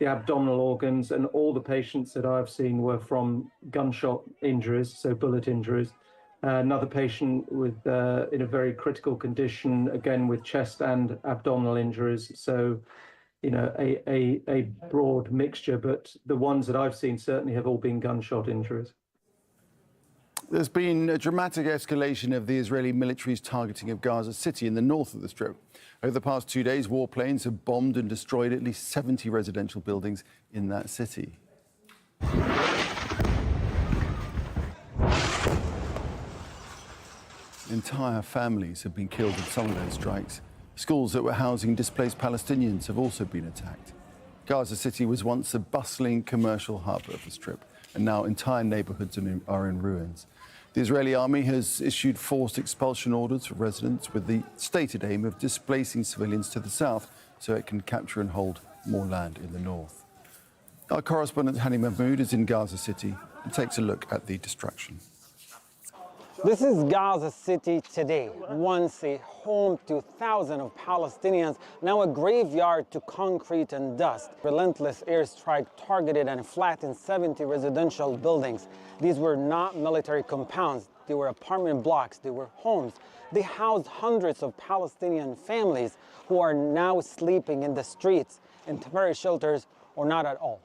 the abdominal organs, and all the patients that I've seen were from gunshot injuries, so bullet injuries. Another patient with in a very critical condition, again with chest and abdominal injuries. So, you know, a broad mixture, but the ones that I've seen certainly have all been gunshot injuries. There's been a dramatic escalation of the Israeli military's targeting of Gaza City in the north of the Strip. Over the past 2 days, warplanes have bombed and destroyed at least 70 residential buildings in that city. Entire families have been killed in some of those strikes. Schools that were housing displaced Palestinians have also been attacked. Gaza City was once a bustling commercial hub of the Strip, and now entire neighborhoods are in ruins. The Israeli army has issued forced expulsion orders for residents with the stated aim of displacing civilians to the south so it can capture and hold more land in the north. Our correspondent Hani Mahmoud is in Gaza City and takes a look at the destruction. This is Gaza City today, once a home to thousands of Palestinians, now a graveyard to concrete and dust. Relentless airstrike targeted and flattened 70 residential buildings. These were not military compounds, they were apartment blocks, they were homes. They housed hundreds of Palestinian families who are now sleeping in the streets, in temporary shelters, or not at all.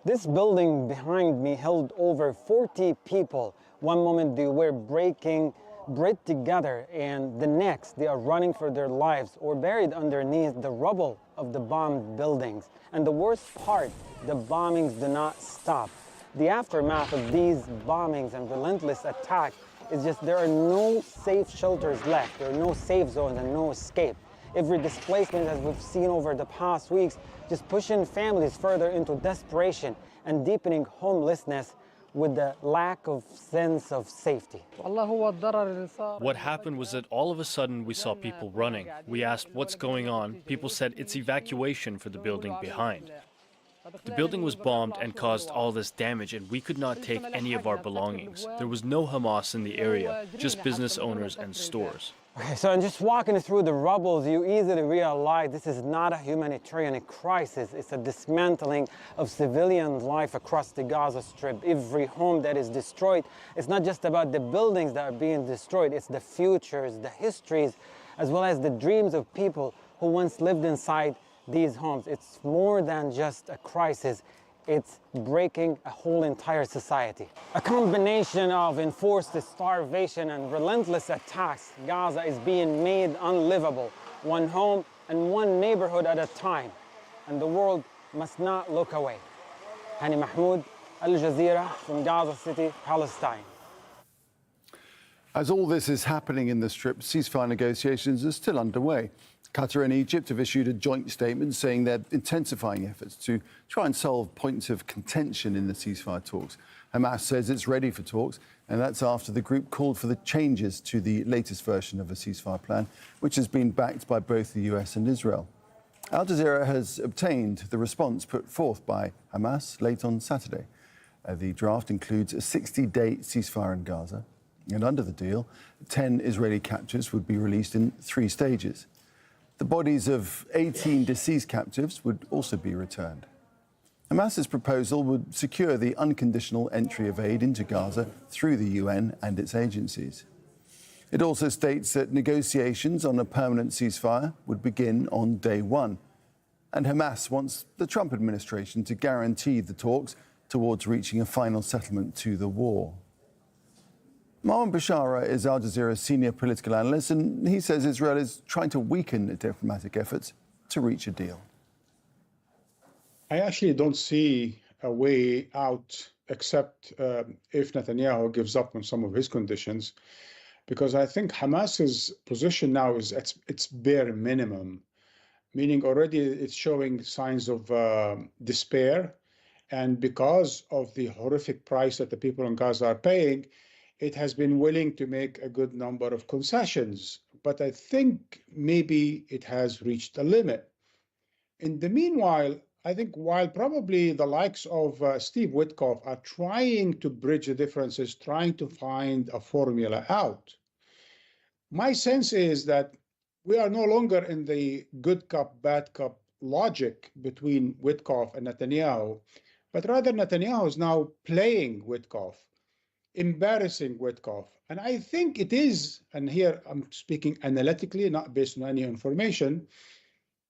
This building behind me held over 40 people. One moment they were breaking bread together, and the next they are running for their lives or buried underneath the rubble of the bombed buildings. And the worst part, the bombings do not stop. The aftermath of these bombings and relentless attacks is just there are no safe shelters left. There are no safe zones and no escape. Every displacement, as we've seen over the past weeks, just pushing families further into desperation and deepening homelessness with the lack of sense of safety. What happened was that all of a sudden we saw people running. We asked what's going on. People said it's evacuation for the building behind. The building was bombed and caused all this damage, and we could not take any of our belongings. There was no Hamas in the area, just business owners and stores. Okay, so just walking through the rubble, you easily realize this is not a humanitarian crisis. It's a dismantling of civilian life across the Gaza Strip. Every home that is destroyed, it's not just about the buildings that are being destroyed, it's the futures, the histories, as well as the dreams of people who once lived inside these homes. It's more than just a crisis. It's breaking a whole entire society. A combination of enforced starvation and relentless attacks, Gaza is being made unlivable, one home and one neighborhood at a time. And the world must not look away. Hani Mahmoud, Al Jazeera from Gaza City, Palestine. As all this is happening in the Strip, ceasefire negotiations are still underway. Qatar and Egypt have issued a joint statement saying they're intensifying efforts to try and solve points of contention in the ceasefire talks. Hamas says it's ready for talks, and that's after the group called for the changes to the latest version of a ceasefire plan, which has been backed by both the US and Israel. Al Jazeera has obtained the response put forth by Hamas late on Saturday. The draft includes a 60-day ceasefire in Gaza, and under the deal, 10 Israeli captives would be released in 3 stages. The bodies of 18 deceased captives would also be returned. Hamas's proposal would secure the unconditional entry of aid into Gaza through the UN and its agencies. It also states that negotiations on a permanent ceasefire would begin on day 1. And Hamas wants the Trump administration to guarantee the talks towards reaching a final settlement to the war. Marwan Bashara is Al Jazeera's senior political analyst, and he says Israel is trying to weaken diplomatic efforts to reach a deal. I actually don't see a way out except if Netanyahu gives up on some of his conditions, because I think Hamas's position now is at its bare minimum, meaning already it's showing signs of despair. And because of the horrific price that the people in Gaza are paying, it has been willing to make a good number of concessions, but I think maybe it has reached a limit. In the meanwhile, I think while probably the likes of Steve Witkoff are trying to bridge the differences, trying to find a formula out, my sense is that we are no longer in the good cop, bad cop logic between Witkoff and Netanyahu, but rather Netanyahu is now playing Witkoff, embarrassing Witkoff. And I think it is, and here I'm speaking analytically, not based on any information,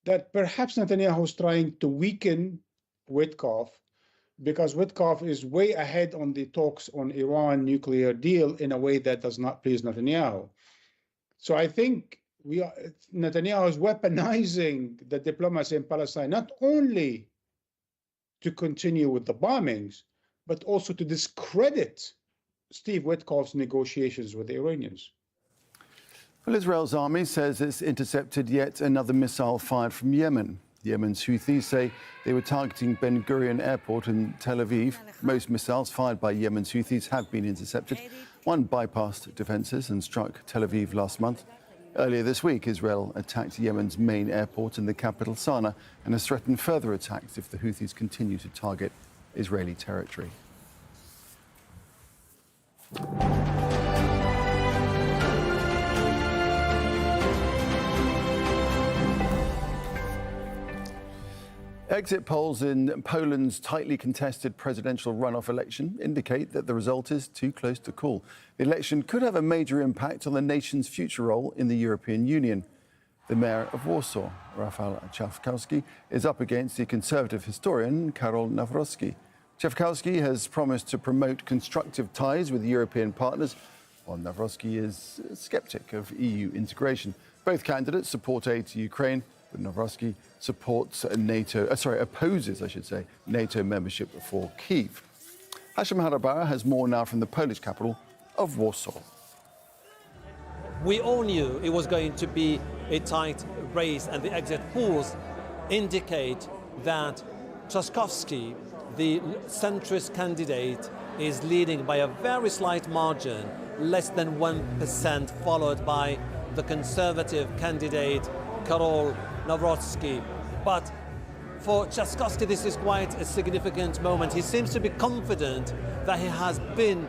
that perhaps Netanyahu is trying to weaken Witkoff because Witkoff is way ahead on the talks on Iran nuclear deal in a way that does not please Netanyahu. So I think Netanyahu is weaponizing the diplomacy in Palestine, not only to continue with the bombings, but also to discredit Steve Witkoff's negotiations with the Iranians. Well, Israel's army says it's intercepted yet another missile fired from Yemen. Yemen's Houthis say they were targeting Ben Gurion Airport in Tel Aviv. Most missiles fired by Yemen's Houthis have been intercepted. One bypassed defences and struck Tel Aviv last month. Earlier this week, Israel attacked Yemen's main airport in the capital, Sana'a, and has threatened further attacks if the Houthis continue to target Israeli territory. Exit polls in Poland's tightly contested presidential runoff election indicate that the result is too close to call. The election could have a major impact on the nation's future role in the European Union. The mayor of Warsaw, Rafał Trzaskowski, is up against the conservative historian Karol Nawrocki. Trzaskowski has promised to promote constructive ties with European partners, while Nawrocki is a skeptic of EU integration. Both candidates support aid to Ukraine, but Nawrocki opposes NATO membership for Kyiv. Hashim Harabara has more now from the Polish capital of Warsaw. We all knew it was going to be a tight race, and the exit polls indicate that Trzaskowski, the centrist candidate, is leading by a very slight margin, less than 1%, followed by the conservative candidate Karol Nawrocki. But for Trzaskowski, this is quite a significant moment. He seems to be confident that he has been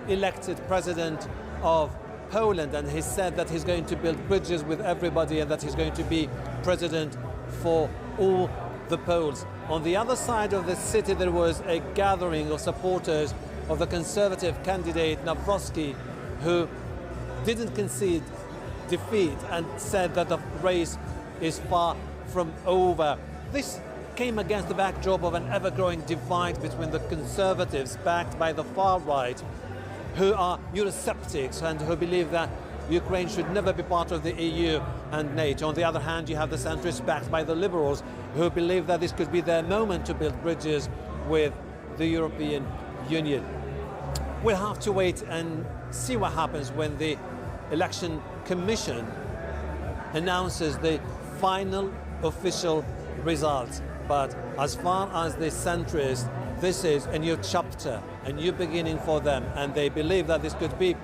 elected president of Poland, and he said that he's going to build bridges with everybody and that he's going to be president for all the Poles. On the other side of the city, there was a gathering of supporters of the conservative candidate Nawrocki, who didn't concede defeat and said that the race is far from over. This came against the backdrop of an ever-growing divide between the conservatives, backed by the far right, who are Eurosceptics and who believe that Ukraine should never be part of the EU and NATO. On the other hand, you have the centrists backed by the liberals, who believe that this could be their moment to build bridges with the European Union. We'll have to wait and see what happens when the Election Commission announces the final official results. But as far as the centrists, this is a new chapter, a new beginning for them, and they believe that this could be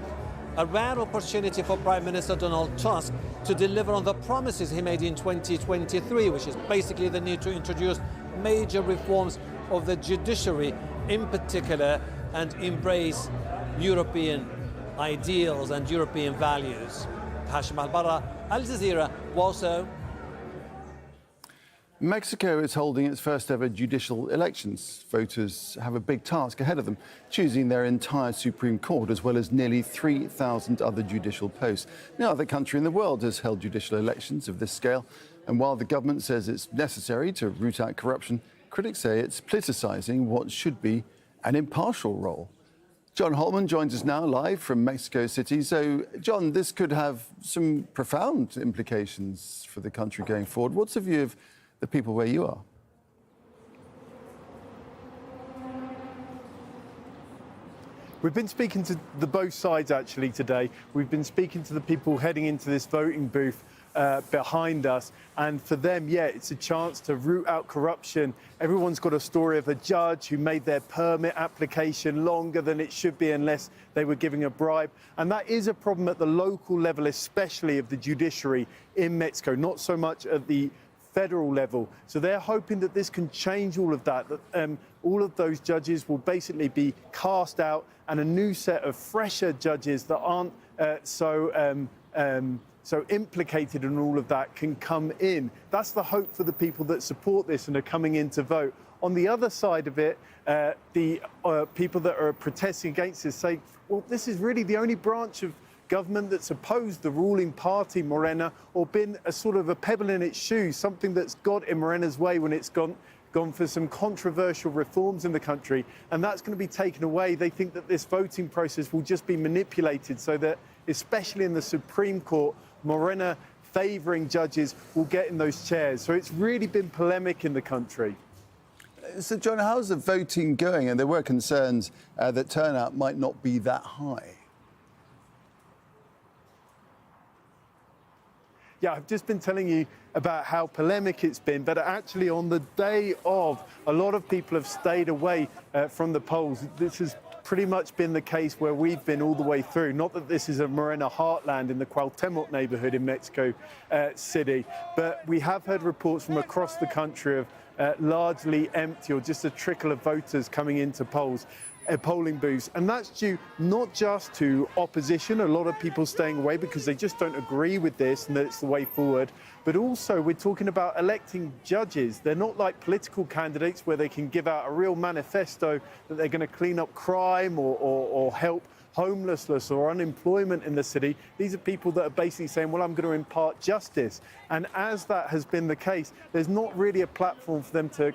a rare opportunity for Prime Minister Donald Tusk to deliver on the promises he made in 2023, which is basically the need to introduce major reforms of the judiciary in particular and embrace European ideals and European values. Hashim Al-Barra, Al Jazeera, Warsaw. Mexico is holding its first ever judicial elections. Voters have a big task ahead of them, choosing their entire Supreme Court, as well as nearly 3,000 other judicial posts. No other country in the world has held judicial elections of this scale. And while the government says it's necessary to root out corruption, critics say it's politicizing what should be an impartial role. John Holman joins us now live from Mexico City. So, John, this could have some profound implications for the country going forward. What's the view of the people where you are? We've been speaking to both sides actually today. We've been speaking to the people heading into this voting booth behind us, and for them, yeah, it's a chance to root out corruption. Everyone's got a story of a judge who made their permit application longer than it should be unless they were giving a bribe, and that is a problem at the local level, especially of the judiciary in Mexico, not so much at the federal level. So they're hoping that this can change all of that, that all of those judges will basically be cast out and a new set of fresher judges that aren't so implicated in all of that, can come in. That's the hope for the people that support this and are coming in to vote. On the other side of it, the people that are protesting against this say, well, this is really the only branch of government that's opposed the ruling party, Morena, or been a sort of a pebble in its shoe, something that's got in Morena's way when it's gone for some controversial reforms in the country, and that's going to be taken away. They think that this voting process will just be manipulated so that, especially in the Supreme Court, Morena favouring judges will get in those chairs. So it's really been polemic in the country. So, John, how's the voting going? And there were concerns that turnout might not be that high. Yeah, I've just been telling you about how polemic it's been, but actually on the day of, a lot of people have stayed away from the polls. This has pretty much been the case where we've been all the way through. Not that this is a Morena heartland in the Cuauhtemoc neighborhood in Mexico City, but we have heard reports from across the country of largely empty or just a trickle of voters coming into polling booths. And that's due not just to opposition, a lot of people staying away because they just don't agree with this and that it's the way forward, but also we're talking about electing judges. They're not like political candidates where they can give out a real manifesto that they're going to clean up crime or help homelessness or unemployment in the city. These are people that are basically saying, well, I'm going to impart justice. And as that has been the case, there's not really a platform for them to